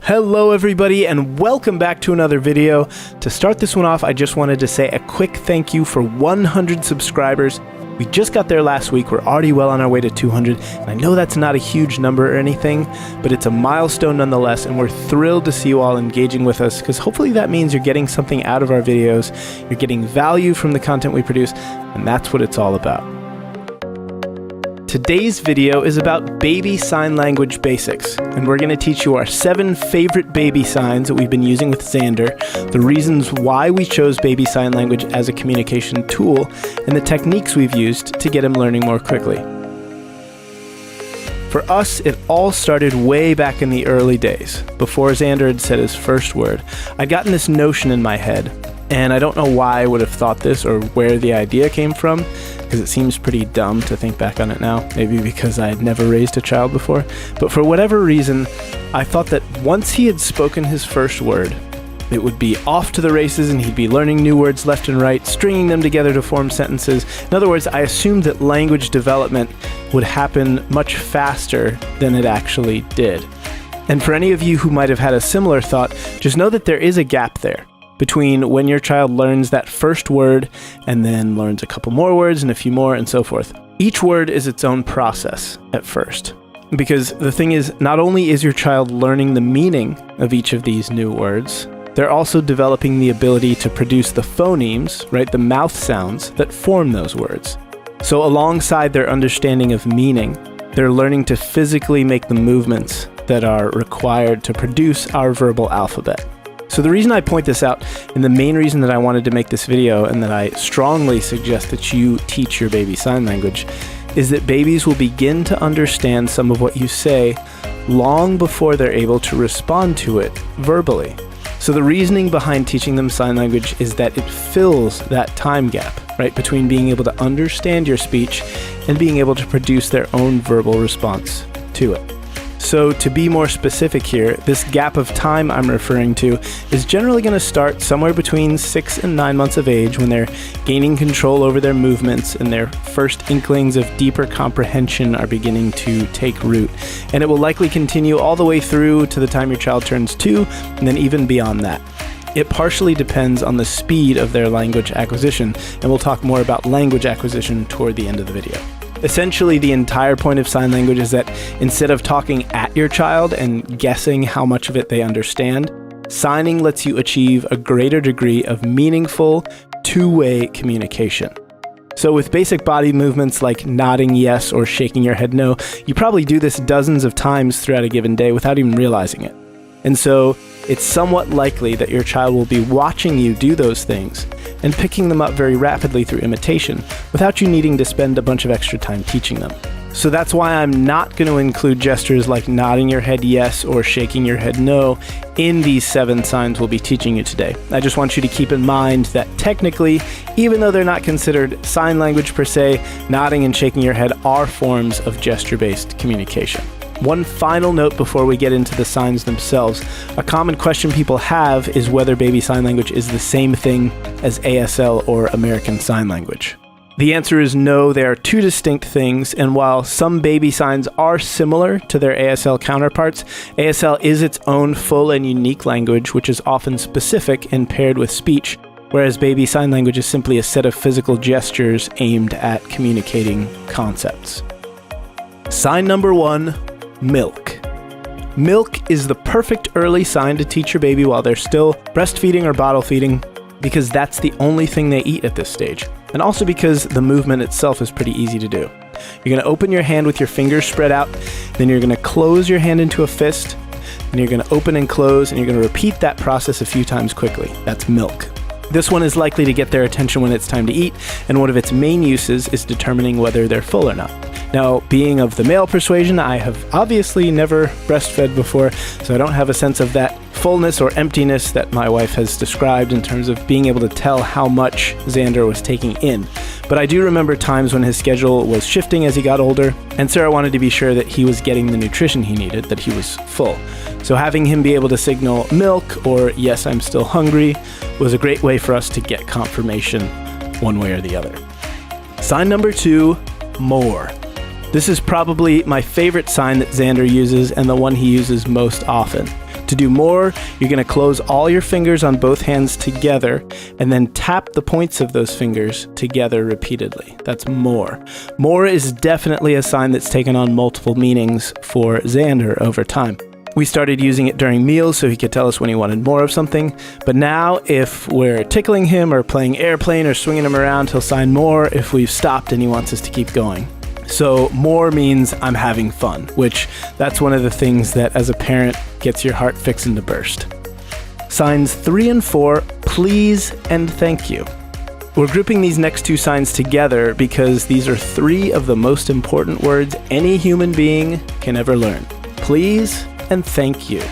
Hello everybody and welcome back to another video. To start this one off, I just wanted to say a quick thank you for 100 subscribers. We just got there last week. We're already well on our way to 200, and I know that's not a huge number or anything, but it's a milestone nonetheless, and we're thrilled to see you all engaging with us, because hopefully that means you're getting something out of our videos, you're getting value from the content we produce, and that's what it's all about. Today's video is about baby sign language basics, and we're going to teach you our 7 favorite baby signs that we've been using with Xander, the reasons why we chose baby sign language as a communication tool, and the techniques we've used to get him learning more quickly. For us, it all started way back in the early days, before Xander had said his first word. I'd gotten this notion in my head, and I don't know why I would have thought this or where the idea came from, because it seems pretty dumb to think back on it now, maybe because I had never raised a child before. But for whatever reason, I thought that once he had spoken his first word, it would be off to the races and he'd be learning new words left and right, stringing them together to form sentences. In other words, I assumed that language development would happen much faster than it actually did. And for any of you who might have had a similar thought, just know that there is a gap there between when your child learns that first word and then learns a couple more words and a few more and so forth. Each word is its own process at first. Because the thing is, not only is your child learning the meaning of each of these new words, they're also developing the ability to produce the phonemes, right, the mouth sounds that form those words. So alongside their understanding of meaning, they're learning to physically make the movements that are required to produce our verbal alphabet. So the reason I point this out, and the main reason that I wanted to make this video, and that I strongly suggest that you teach your baby sign language, is that babies will begin to understand some of what you say long before they're able to respond to it verbally. So the reasoning behind teaching them sign language is that it fills that time gap, right, between being able to understand your speech and being able to produce their own verbal response to it. So to be more specific here, this gap of time I'm referring to is generally going to start somewhere between 6 and 9 months of age, when they're gaining control over their movements and their first inklings of deeper comprehension are beginning to take root. And it will likely continue all the way through to the time your child turns 2, and then even beyond that. It partially depends on the speed of their language acquisition, and we'll talk more about language acquisition toward the end of the video. Essentially, the entire point of sign language is that instead of talking at your child and guessing how much of it they understand, signing lets you achieve a greater degree of meaningful, two-way communication. So with basic body movements like nodding yes or shaking your head no, you probably do this dozens of times throughout a given day without even realizing it. And so it's somewhat likely that your child will be watching you do those things and picking them up very rapidly through imitation without you needing to spend a bunch of extra time teaching them. So that's why I'm not going to include gestures like nodding your head yes or shaking your head no in these 7 signs we'll be teaching you today. I just want you to keep in mind that technically, even though they're not considered sign language per se, nodding and shaking your head are forms of gesture-based communication. One final note before we get into the signs themselves. A common question people have is whether baby sign language is the same thing as ASL or American Sign Language. The answer is no, they are 2 distinct things, and while some baby signs are similar to their ASL counterparts, ASL is its own full and unique language, which is often specific and paired with speech, whereas baby sign language is simply a set of physical gestures aimed at communicating concepts. Sign number 1. Milk. Milk is the perfect early sign to teach your baby while they're still breastfeeding or bottle feeding, because that's the only thing they eat at this stage, and also because the movement itself is pretty easy to do. You're going to open your hand with your fingers spread out, then you're going to close your hand into a fist, and you're going to open and close, and you're going to repeat that process a few times quickly. That's milk. This one is likely to get their attention when it's time to eat, and one of its main uses is determining whether they're full or not. Now, being of the male persuasion, I have obviously never breastfed before, so I don't have a sense of that fullness or emptiness that my wife has described in terms of being able to tell how much Xander was taking in. But I do remember times when his schedule was shifting as he got older, and Sarah wanted to be sure that he was getting the nutrition he needed, that he was full. So having him be able to signal milk or yes, I'm still hungry was a great way for us to get confirmation one way or the other. Sign number 2, more. This is probably my favorite sign that Xander uses and the one he uses most often. To do more, you're going to close all your fingers on both hands together and then tap the points of those fingers together repeatedly. That's more. More is definitely a sign that's taken on multiple meanings for Xander over time. We started using it during meals so he could tell us when he wanted more of something, but now if we're tickling him or playing airplane or swinging him around, he'll sign more if we've stopped and he wants us to keep going. So more means I'm having fun, which that's one of the things that as a parent gets your heart fixing to burst. Signs 3 and 4, please and thank you. We're grouping these next two signs together because these are 3 of the most important words any human being can ever learn. Please and thank you.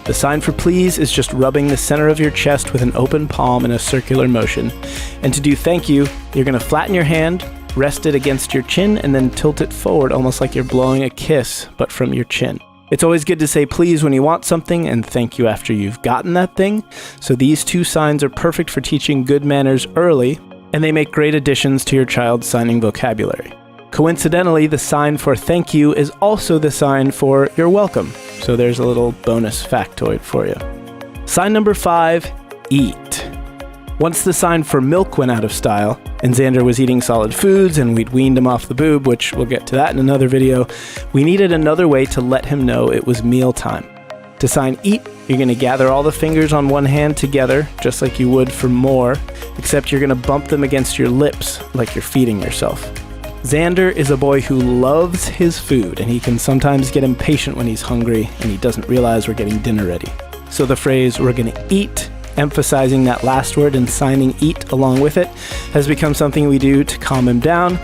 The sign for please is just rubbing the center of your chest with an open palm in a circular motion. And to do thank you, you're going to flatten your hand, rest it against your chin, and then tilt it forward almost like you're blowing a kiss, but from your chin. It's always good to say please when you want something and thank you after you've gotten that thing. So these 2 signs are perfect for teaching good manners early, and they make great additions to your child's signing vocabulary. Coincidentally, the sign for thank you is also the sign for you're welcome. So there's a little bonus factoid for you. Sign number 5, eat. Once the sign for milk went out of style, and Xander was eating solid foods and we'd weaned him off the boob, which we'll get to that in another video, we needed another way to let him know it was meal time. To sign eat, you're going to gather all the fingers on one hand together, just like you would for more, except you're going to bump them against your lips like you're feeding yourself. Xander is a boy who loves his food, and he can sometimes get impatient when he's hungry and he doesn't realize we're getting dinner ready. So the phrase, we're going to eat, emphasizing that last word and signing eat along with it, has become something we do to calm him down,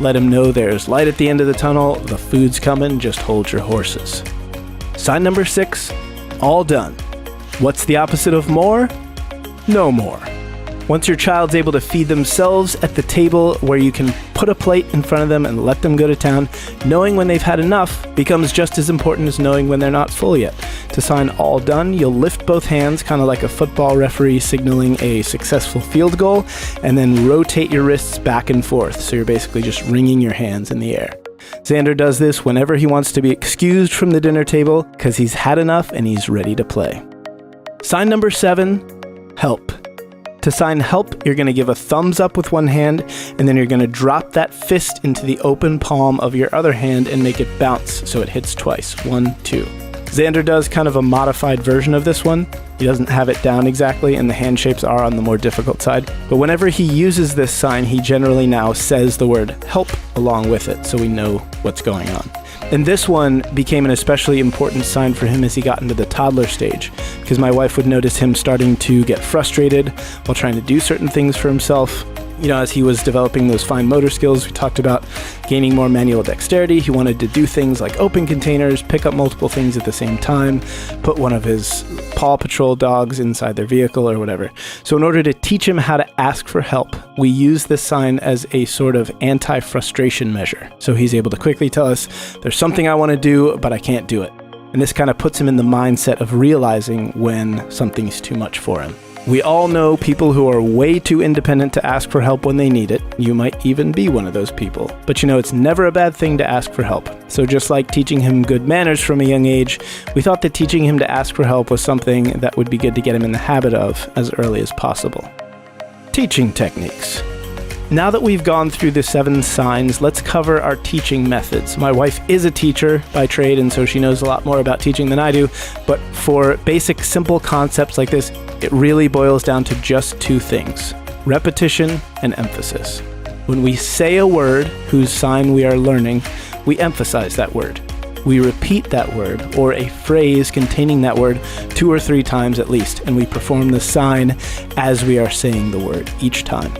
let him know there's light at the end of the tunnel, the food's coming, just hold your horses. Sign number 6, all done. What's the opposite of more? No more. Once your child's able to feed themselves at the table where you can put a plate in front of them and let them go to town, knowing when they've had enough becomes just as important as knowing when they're not full yet. To sign all done, you'll lift both hands, kind of like a football referee signaling a successful field goal, and then rotate your wrists back and forth, so you're basically just wringing your hands in the air. Xander does this whenever he wants to be excused from the dinner table because he's had enough and he's ready to play. Sign number 7, help. To sign help, you're going to give a thumbs up with one hand, and then you're going to drop that fist into the open palm of your other hand and make it bounce so it hits twice. 1, 2. Xander does kind of a modified version of this one. He doesn't have it down exactly, and the hand shapes are on the more difficult side. But whenever he uses this sign, he generally now says the word help along with it, so we know what's going on. And this one became an especially important sign for him as he got into the toddler stage, because my wife would notice him starting to get frustrated while trying to do certain things for himself. You know, as he was developing those fine motor skills, we talked about gaining more manual dexterity. He wanted to do things like open containers, pick up multiple things at the same time, put one of his Paw Patrol dogs inside their vehicle or whatever. So in order to teach him how to ask for help, we use this sign as a sort of anti-frustration measure. So he's able to quickly tell us, there's something I want to do, but I can't do it. And this kind of puts him in the mindset of realizing when something's too much for him. We all know people who are way too independent to ask for help when they need it. You might even be one of those people. But you know, it's never a bad thing to ask for help. So just like teaching him good manners from a young age, we thought that teaching him to ask for help was something that would be good to get him in the habit of as early as possible. Teaching techniques. Now that we've gone through the 7 signs, let's cover our teaching methods. My wife is a teacher by trade, and so she knows a lot more about teaching than I do. But for basic, simple concepts like this, it really boils down to just 2 things: repetition and emphasis. When we say a word whose sign we are learning, we emphasize that word. We repeat that word or a phrase containing that word 2 or 3 times at least, and we perform the sign as we are saying the word each time.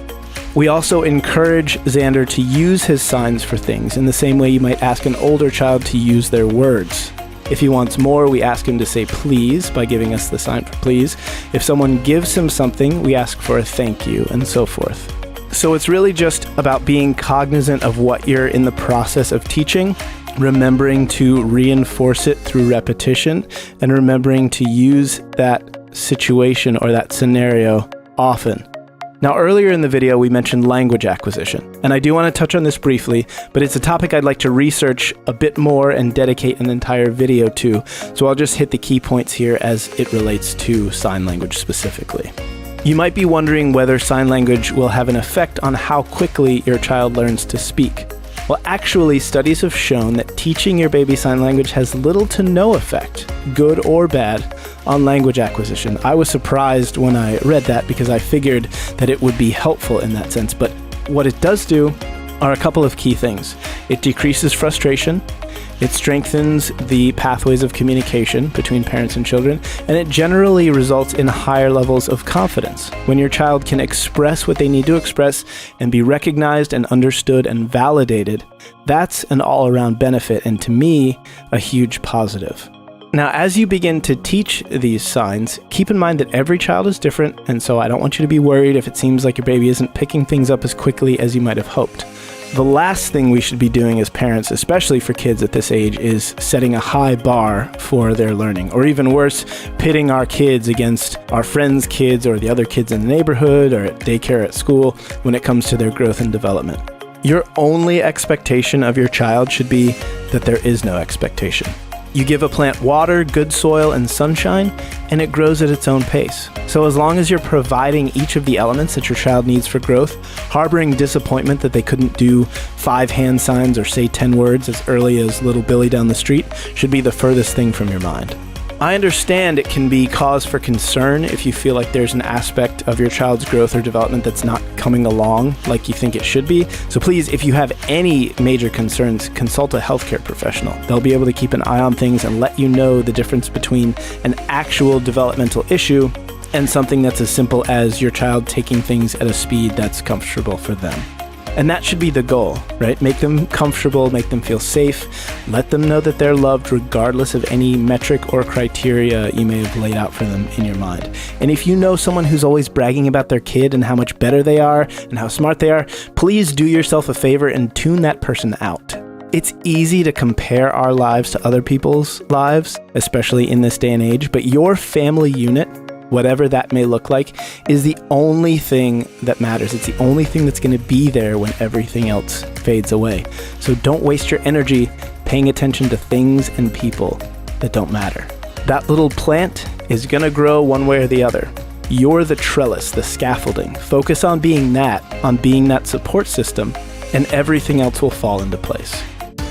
We also encourage Xander to use his signs for things in the same way you might ask an older child to use their words. If he wants more, we ask him to say please by giving us the sign for please. If someone gives him something, we ask for a thank you, and so forth. So it's really just about being cognizant of what you're in the process of teaching, remembering to reinforce it through repetition, and remembering to use that situation or that scenario often. Now, earlier in the video, we mentioned language acquisition, and I do want to touch on this briefly, but it's a topic I'd like to research a bit more and dedicate an entire video to, so I'll just hit the key points here as it relates to sign language specifically. You might be wondering whether sign language will have an effect on how quickly your child learns to speak. Well, actually, studies have shown that teaching your baby sign language has little to no effect, good or bad, on language acquisition. I was surprised when I read that because I figured that it would be helpful in that sense. But what it does do are a couple of key things. It decreases frustration, it strengthens the pathways of communication between parents and children, and it generally results in higher levels of confidence. When your child can express what they need to express and be recognized and understood and validated, that's an all-around benefit, and to me, a huge positive. Now, as you begin to teach these signs, keep in mind that every child is different, and so I don't want you to be worried if it seems like your baby isn't picking things up as quickly as you might have hoped. The last thing we should be doing as parents, especially for kids at this age, is setting a high bar for their learning, or even worse, pitting our kids against our friends' kids or the other kids in the neighborhood or at daycare at school when it comes to their growth and development. Your only expectation of your child should be that there is no expectation. You give a plant water, good soil, and sunshine, and it grows at its own pace. So as long as you're providing each of the elements that your child needs for growth, harboring disappointment that they couldn't do 5 hand signs or say 10 words as early as little Billy down the street should be the furthest thing from your mind. I understand it can be cause for concern if you feel like there's an aspect of your child's growth or development that's not coming along like you think it should be. So please, if you have any major concerns, consult a healthcare professional. They'll be able to keep an eye on things and let you know the difference between an actual developmental issue and something that's as simple as your child taking things at a speed that's comfortable for them. And that should be the goal, right? Make them comfortable, make them feel safe, let them know that they're loved regardless of any metric or criteria you may have laid out for them in your mind. And if you know someone who's always bragging about their kid and how much better they are and how smart they are, please do yourself a favor and tune that person out. It's easy to compare our lives to other people's lives, especially in this day and age, but your family unit, whatever that may look like, is the only thing that matters. It's the only thing that's going to be there when everything else fades away. So don't waste your energy paying attention to things and people that don't matter. That little plant is going to grow one way or the other. You're the trellis, the scaffolding. Focus on being that support system, and everything else will fall into place.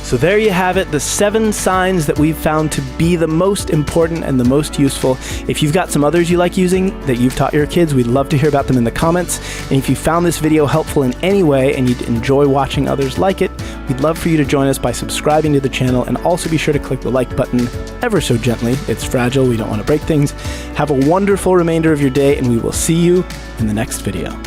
So there you have it, the 7 signs that we've found to be the most important and the most useful. If you've got some others you like using that you've taught your kids, we'd love to hear about them in the comments. And if you found this video helpful in any way and you'd enjoy watching others like it, we'd love for you to join us by subscribing to the channel, and also be sure to click the like button ever so gently. It's fragile, we don't want to break things. Have a wonderful remainder of your day, and we will see you in the next video.